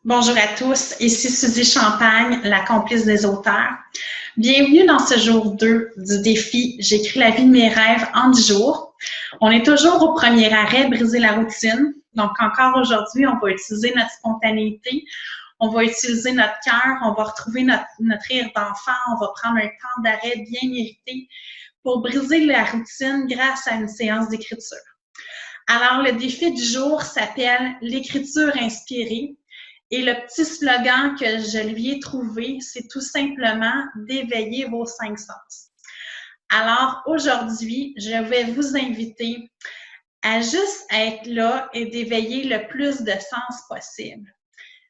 Bonjour à tous, ici Suzy Champagne, la complice des auteurs. Bienvenue dans ce jour 2 du défi J'écris la vie de mes rêves en 10 jours. On est toujours au premier arrêt, briser la routine. Donc encore aujourd'hui, on va utiliser notre spontanéité, on va utiliser notre cœur, on va retrouver notre rire d'enfant, on va prendre un temps d'arrêt bien mérité pour briser la routine grâce à une séance d'écriture. Alors, le défi du jour s'appelle l'écriture inspirée. Et le petit slogan que je lui ai trouvé, c'est tout simplement d'éveiller vos 5 sens. Alors, aujourd'hui, je vais vous inviter à juste être là et d'éveiller le plus de sens possible.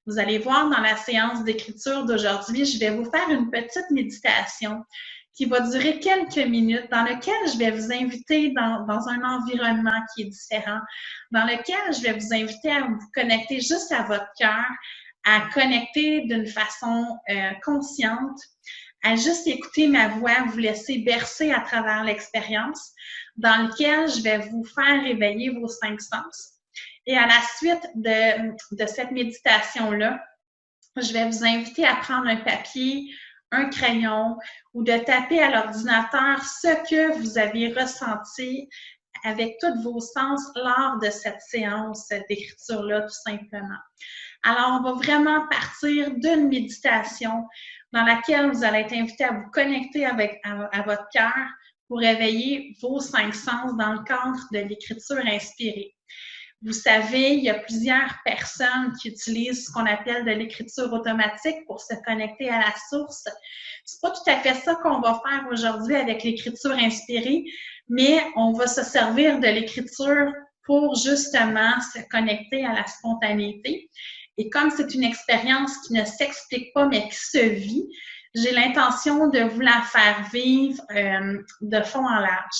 Vous allez voir dans la séance d'écriture d'aujourd'hui, je vais vous faire une petite méditation qui va durer quelques minutes, dans lequel je vais vous inviter dans un environnement qui est différent, dans lequel je vais vous inviter à vous connecter juste à votre cœur, à connecter d'une façon consciente, à juste écouter ma voix, vous laisser bercer à travers l'expérience, dans lequel je vais vous faire éveiller vos 5 sens. Et à la suite de cette méditation-là, je vais vous inviter à prendre un papier, un crayon ou de taper à l'ordinateur ce que vous avez ressenti avec tous vos sens lors de cette séance d'écriture-là, tout simplement. Alors, on va vraiment partir d'une méditation dans laquelle vous allez être invité à vous connecter à votre cœur pour éveiller vos 5 sens dans le cadre de l'écriture inspirée. Vous savez, il y a plusieurs personnes qui utilisent ce qu'on appelle de l'écriture automatique pour se connecter à la source. C'est pas tout à fait ça qu'on va faire aujourd'hui avec l'écriture inspirée, mais on va se servir de l'écriture pour justement se connecter à la spontanéité. Et comme c'est une expérience qui ne s'explique pas, mais qui se vit, j'ai l'intention de vous la faire vivre de fond en large.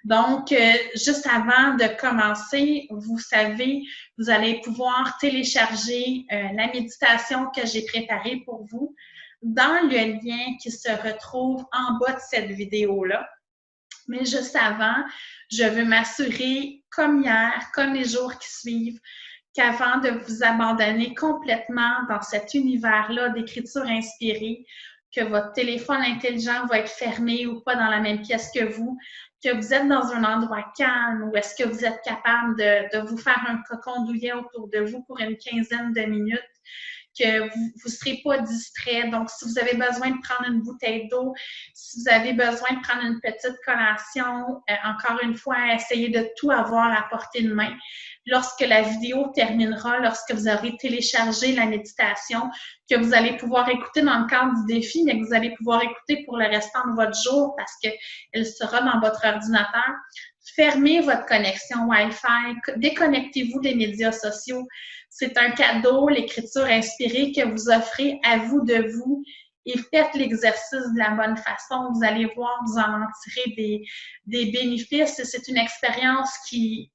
Donc, juste avant de commencer, vous savez, vous allez pouvoir télécharger la méditation que j'ai préparée pour vous dans le lien qui se retrouve en bas de cette vidéo-là. Mais juste avant, je veux m'assurer, comme hier, comme les jours qui suivent, qu'avant de vous abandonner complètement dans cet univers-là d'écriture inspirée, que votre téléphone intelligent va être fermé ou pas dans la même pièce que vous êtes dans un endroit calme ou est-ce que vous êtes capable de vous faire un cocon douillet autour de vous pour une quinzaine de minutes, que vous ne serez pas distrait. Donc, si vous avez besoin de prendre une bouteille d'eau, si vous avez besoin de prendre une petite collation, encore une fois, essayez de tout avoir à portée de main. Lorsque la vidéo terminera, lorsque vous aurez téléchargé la méditation, que vous allez pouvoir écouter dans le cadre du défi, mais que vous allez pouvoir écouter pour le restant de votre jour parce qu'elle sera dans votre ordinateur, fermez votre connexion Wi-Fi, déconnectez-vous des médias sociaux. C'est un cadeau, l'écriture inspirée que vous offrez à vous de vous et faites l'exercice de la bonne façon. Vous allez voir, vous en tirer des bénéfices. C'est une expérience qui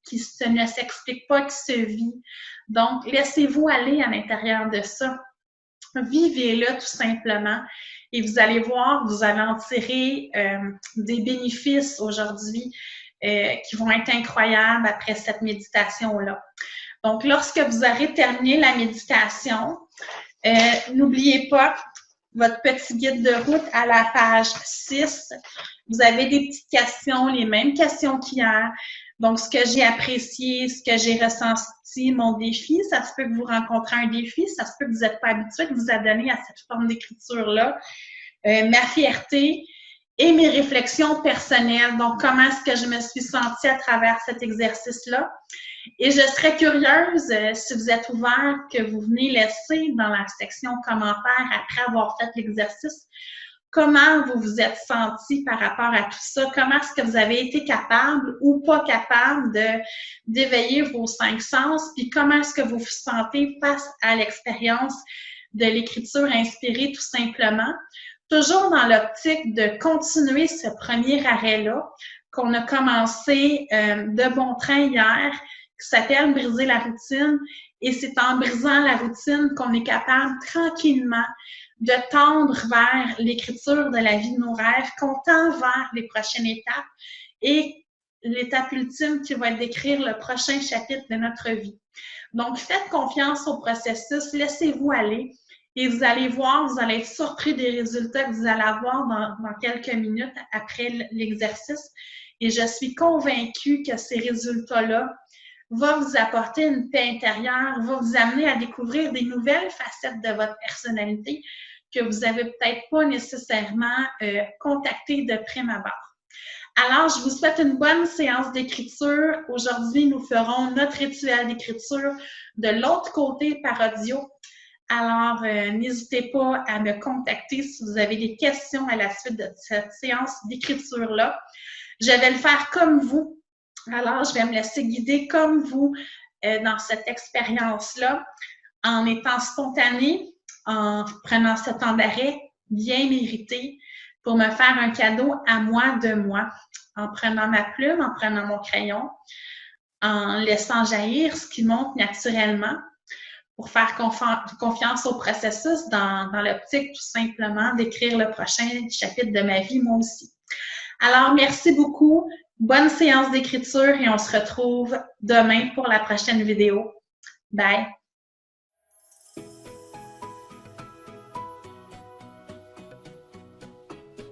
ne s'explique pas, qui se vit. Donc, laissez-vous aller à l'intérieur de ça. Vivez-le tout simplement et vous allez voir, vous allez en tirer des bénéfices aujourd'hui qui vont être incroyables après cette méditation-là. Donc, lorsque vous aurez terminé la méditation, n'oubliez pas votre petit guide de route à la page 6. Vous avez des petites questions, les mêmes questions qu'hier. Donc, ce que j'ai apprécié, ce que j'ai ressenti, mon défi, ça se peut que vous rencontrez un défi, ça se peut que vous n'êtes pas habitué, que vous adonnez à cette forme d'écriture-là. Ma fierté et mes réflexions personnelles. Donc, comment est-ce que je me suis sentie à travers cet exercice-là? Et je serais curieuse, si vous êtes ouvert, que vous venez laisser dans la section commentaires après avoir fait l'exercice, comment vous vous êtes senti par rapport à tout ça? Comment est-ce que vous avez été capable ou pas capable d'éveiller vos 5 sens? Puis comment est-ce que vous vous sentez face à l'expérience de l'écriture inspirée tout simplement? Toujours dans l'optique de continuer ce premier arrêt-là qu'on a commencé de bon train hier, qui s'appelle « Briser la routine ». Et c'est en brisant la routine qu'on est capable tranquillement de tendre vers l'écriture de la vie de nos rêves, qu'on tend vers les prochaines étapes et l'étape ultime qui va être d'écrire le prochain chapitre de notre vie. Donc, faites confiance au processus, laissez-vous aller et vous allez voir, vous allez être surpris des résultats que vous allez avoir dans quelques minutes après l'exercice. Et je suis convaincue que ces résultats-là vont vous apporter une paix intérieure, vont vous amener à découvrir des nouvelles facettes de votre personnalité que vous n'avez peut-être pas nécessairement contactées de prime abord. Alors, je vous souhaite une bonne séance d'écriture. Aujourd'hui, nous ferons notre rituel d'écriture de l'autre côté par audio. Alors, n'hésitez pas à me contacter si vous avez des questions à la suite de cette séance d'écriture-là. Je vais le faire comme vous. Alors, je vais me laisser guider comme vous dans cette expérience-là, en étant spontanée, en prenant ce temps d'arrêt bien mérité pour me faire un cadeau à moi de moi, en prenant ma plume, en prenant mon crayon, en laissant jaillir ce qui monte naturellement pour faire confiance au processus dans l'optique tout simplement d'écrire le prochain chapitre de ma vie, moi aussi. Alors, merci beaucoup. Bonne séance d'écriture et on se retrouve demain pour la prochaine vidéo. Bye!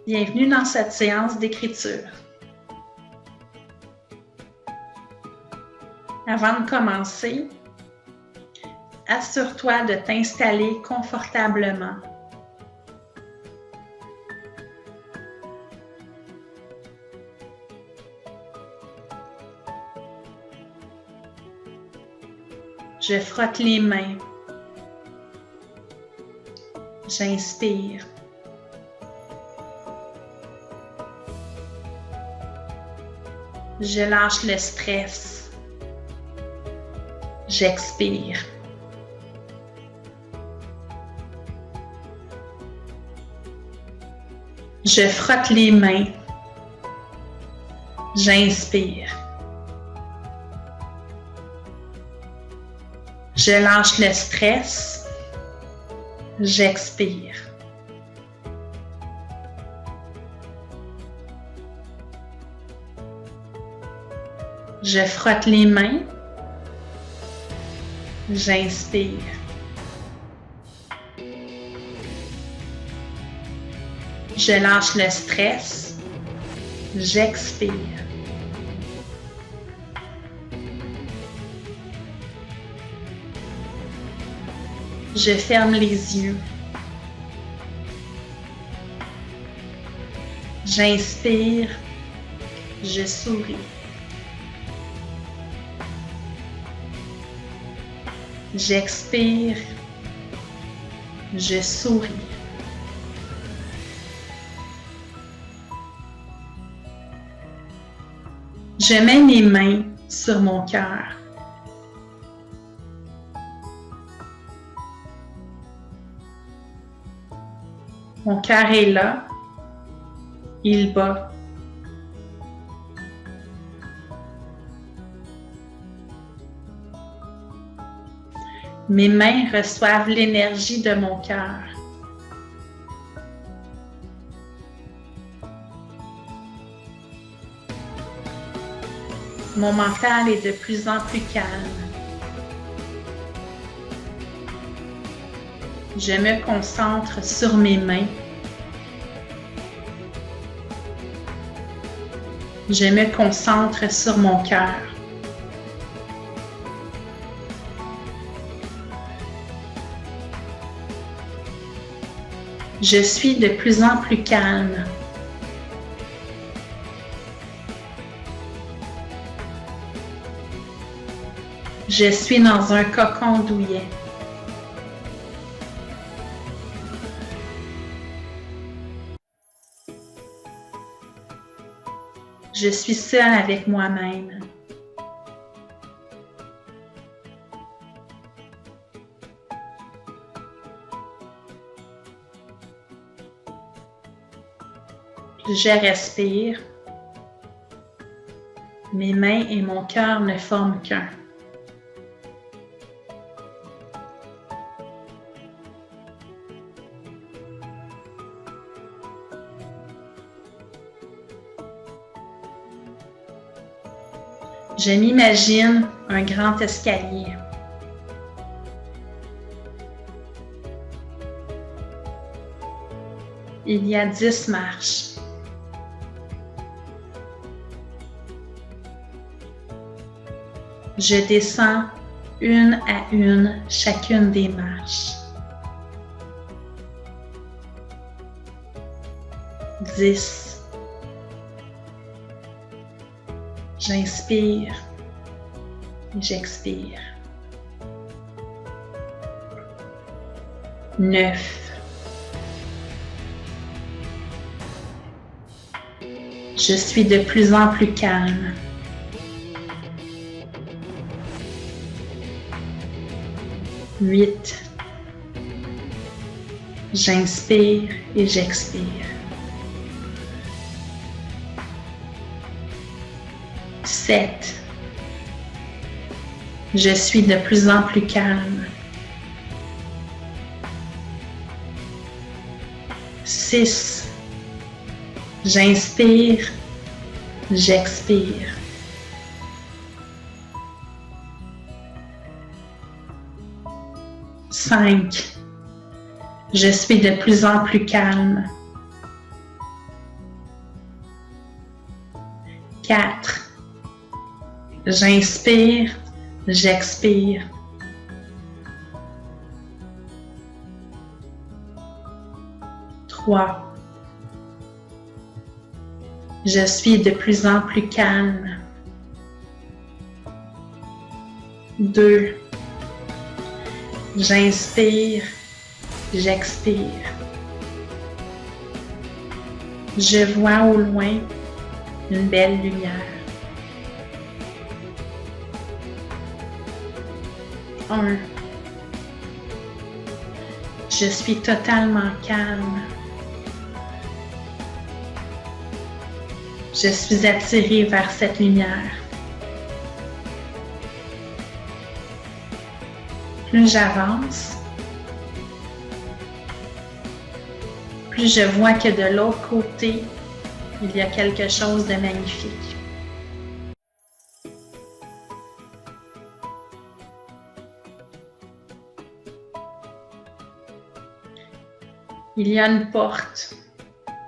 Bienvenue dans cette séance d'écriture. Avant de commencer, assure-toi de t'installer confortablement. Je frotte les mains. J'inspire. Je lâche le stress. J'expire. Je frotte les mains. J'inspire. Je lâche le stress. J'expire. Je frotte les mains. J'inspire. Je lâche le stress. J'expire. Je ferme les yeux. J'inspire. Je souris. J'expire. Je souris. Je mets mes mains sur mon cœur. Mon cœur est là. Il bat. Mes mains reçoivent l'énergie de mon cœur. Mon mental est de plus en plus calme. Je me concentre sur mes mains. Je me concentre sur mon cœur. Je suis de plus en plus calme. Je suis dans un cocon douillet. Je suis seule avec moi-même. Je respire. Mes mains et mon cœur ne forment qu'un. Je m'imagine un grand escalier. Il y a 10 marches. Je descends une à une chacune des marches. 10. J'inspire et j'expire. 9. Je suis de plus en plus calme. 8. J'inspire et j'expire. 7. Je suis de plus en plus calme. 6. J'inspire, j'expire. 5. Je suis de plus en plus calme. 4. J'inspire, j'expire. 3. Je suis de plus en plus calme. 2. J'inspire, j'expire. Je vois au loin une belle lumière. 1. Je suis totalement calme. Je suis attirée vers cette lumière. Plus j'avance, plus je vois que de l'autre côté, il y a quelque chose de magnifique. Il y a une porte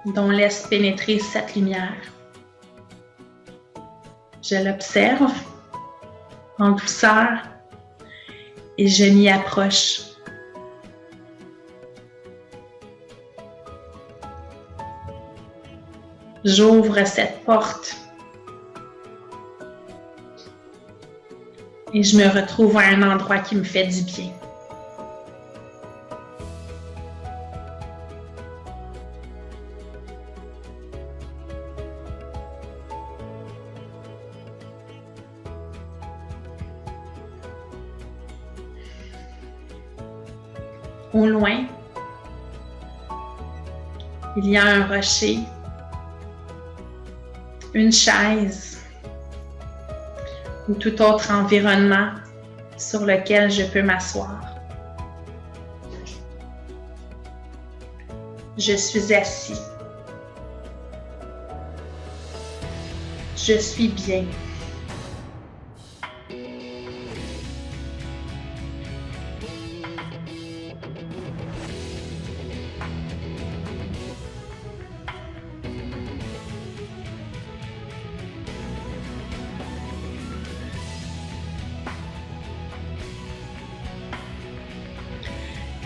dont laisse pénétrer cette lumière. Je l'observe en douceur et je m'y approche. J'ouvre cette porte et je me retrouve à un endroit qui me fait du bien. Au loin, il y a un rocher, une chaise ou tout autre environnement sur lequel je peux m'asseoir. Je suis assis. Je suis bien.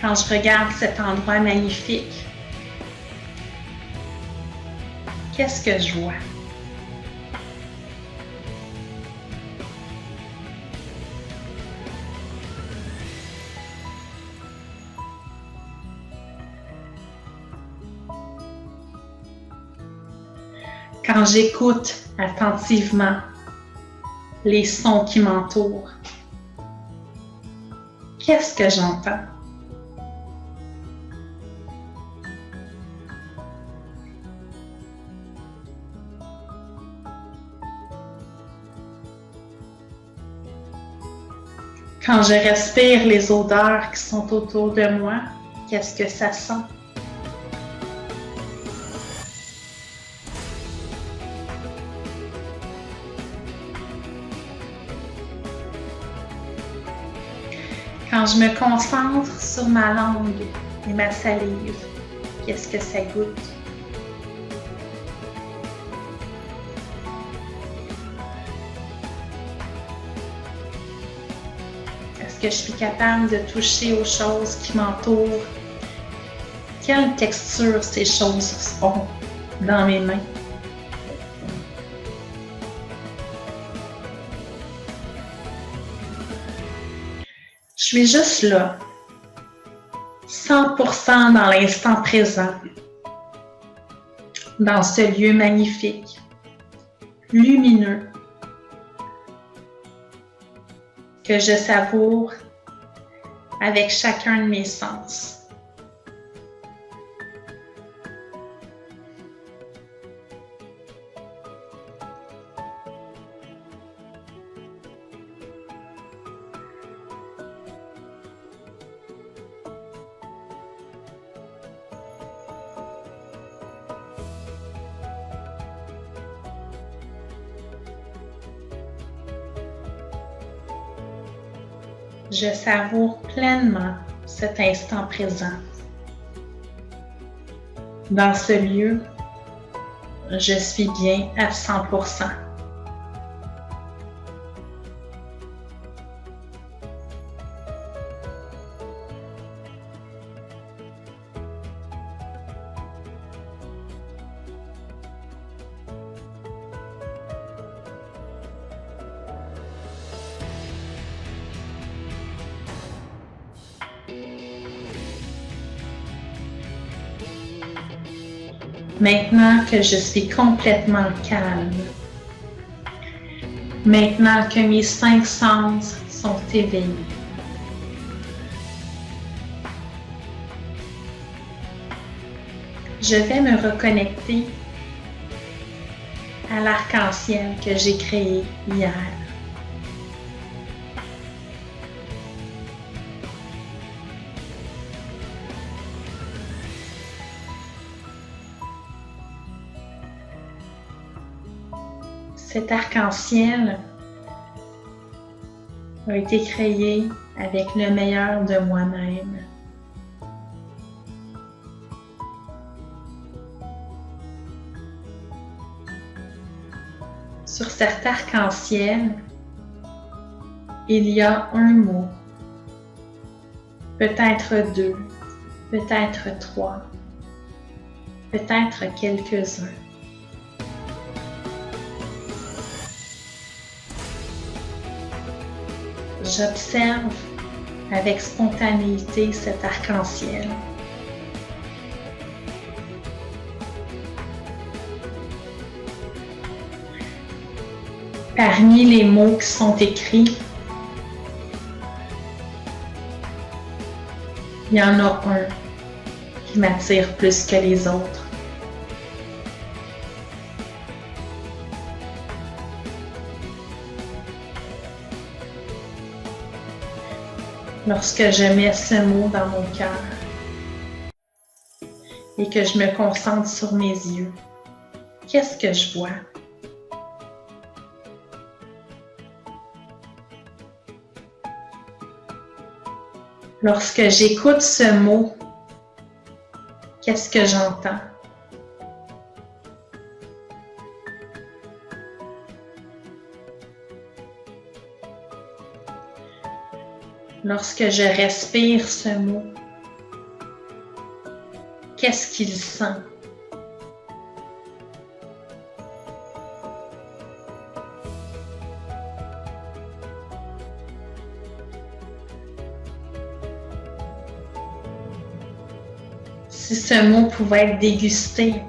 Quand je regarde cet endroit magnifique, qu'est-ce que je vois? Quand j'écoute attentivement les sons qui m'entourent, qu'est-ce que j'entends? Quand je respire les odeurs qui sont autour de moi, qu'est-ce que ça sent? Quand je me concentre sur ma langue et ma salive, qu'est-ce que ça goûte? Est-ce que je suis capable de toucher aux choses qui m'entourent? Quelle texture ces choses ont dans mes mains? Je suis juste là, 100% dans l'instant présent, dans ce lieu magnifique, lumineux, que je savoure avec chacun de mes sens. Je savoure pleinement cet instant présent. Dans ce lieu, je suis bien à 100%. Maintenant que je suis complètement calme, maintenant que mes 5 sens sont éveillés, je vais me reconnecter à l'arc-en-ciel que j'ai créé hier. Cet arc-en-ciel a été créé avec le meilleur de moi-même. Sur cet arc-en-ciel, il y a un mot, peut-être 2, peut-être 3, peut-être quelques-uns. J'observe avec spontanéité cet arc-en-ciel. Parmi les mots qui sont écrits, il y en a un qui m'attire plus que les autres. Lorsque je mets ce mot dans mon cœur et que je me concentre sur mes yeux, qu'est-ce que je vois? Lorsque j'écoute ce mot, qu'est-ce que j'entends? Lorsque je respire ce mot, qu'est-ce qu'il sent? Si ce mot pouvait être dégusté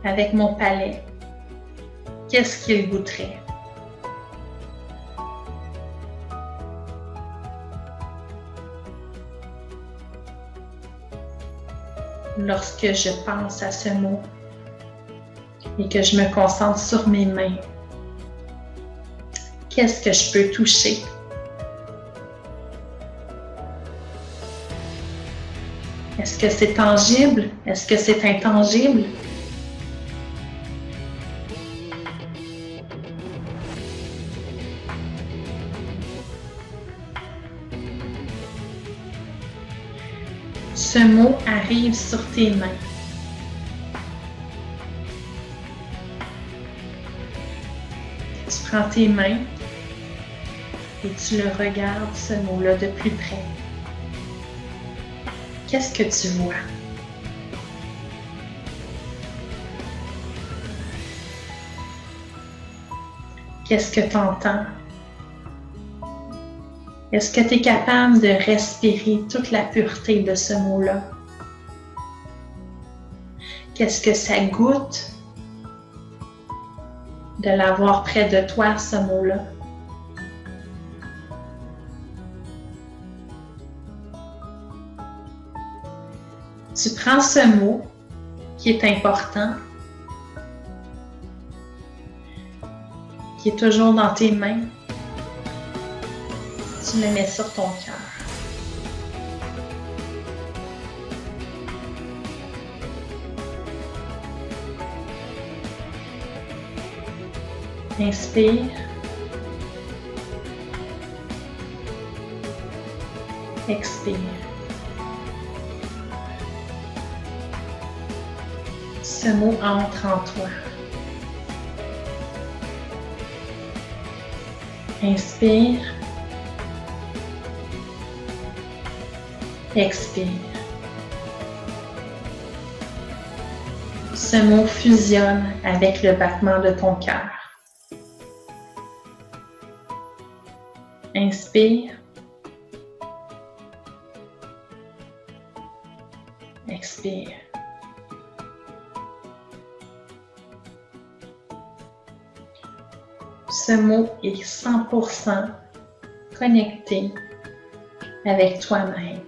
avec mon palais, qu'est-ce qu'il goûterait? Lorsque je pense à ce mot et que je me concentre sur mes mains, qu'est-ce que je peux toucher? Est-ce que c'est tangible? Est-ce que c'est intangible? Ce mot arrive sur tes mains. Tu prends tes mains et tu le regardes, ce mot-là, de plus près. Qu'est-ce que tu vois? Qu'est-ce que tu entends? Est-ce que tu es capable de respirer toute la pureté de ce mot-là? Qu'est-ce que ça goûte de l'avoir près de toi, ce mot-là? Tu prends ce mot qui est important, qui est toujours dans tes mains, tu le mets sur ton cœur. Inspire. Expire. Ce mot entre en toi. Inspire. Expire. Ce mot fusionne avec le battement de ton cœur. Inspire. Expire. Ce mot est 100% connecté avec toi-même.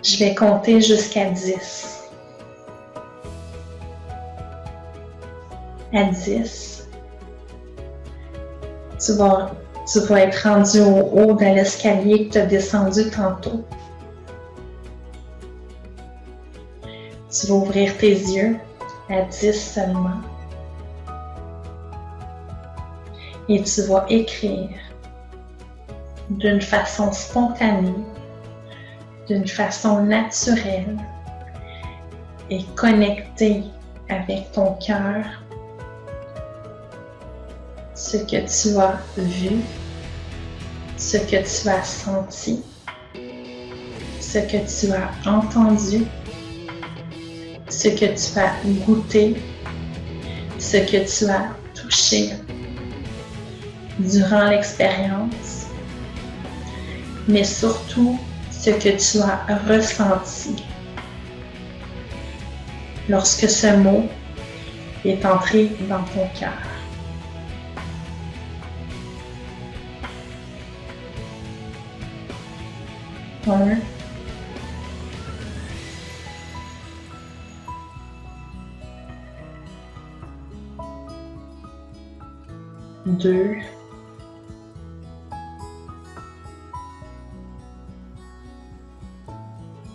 Je vais compter jusqu'à 10. À 10, tu vas être rendu au haut de l'escalier que tu as descendu tantôt. Tu vas ouvrir tes yeux à 10 seulement. Et tu vas écrire d'une façon spontanée, d'une façon naturelle et connectée avec ton cœur, ce que tu as vu, ce que tu as senti, ce que tu as entendu, ce que tu as goûté, ce que tu as touché durant l'expérience, mais surtout ce que tu as ressenti lorsque ce mot est entré dans ton cœur. Un, deux,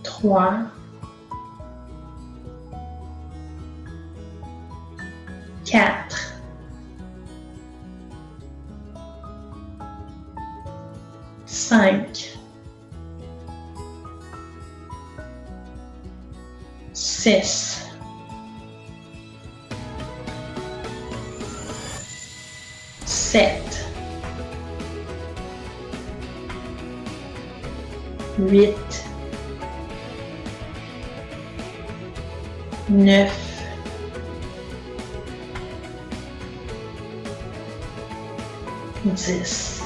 trois, quatre, cinq, 6, 7, 8, 9, 10.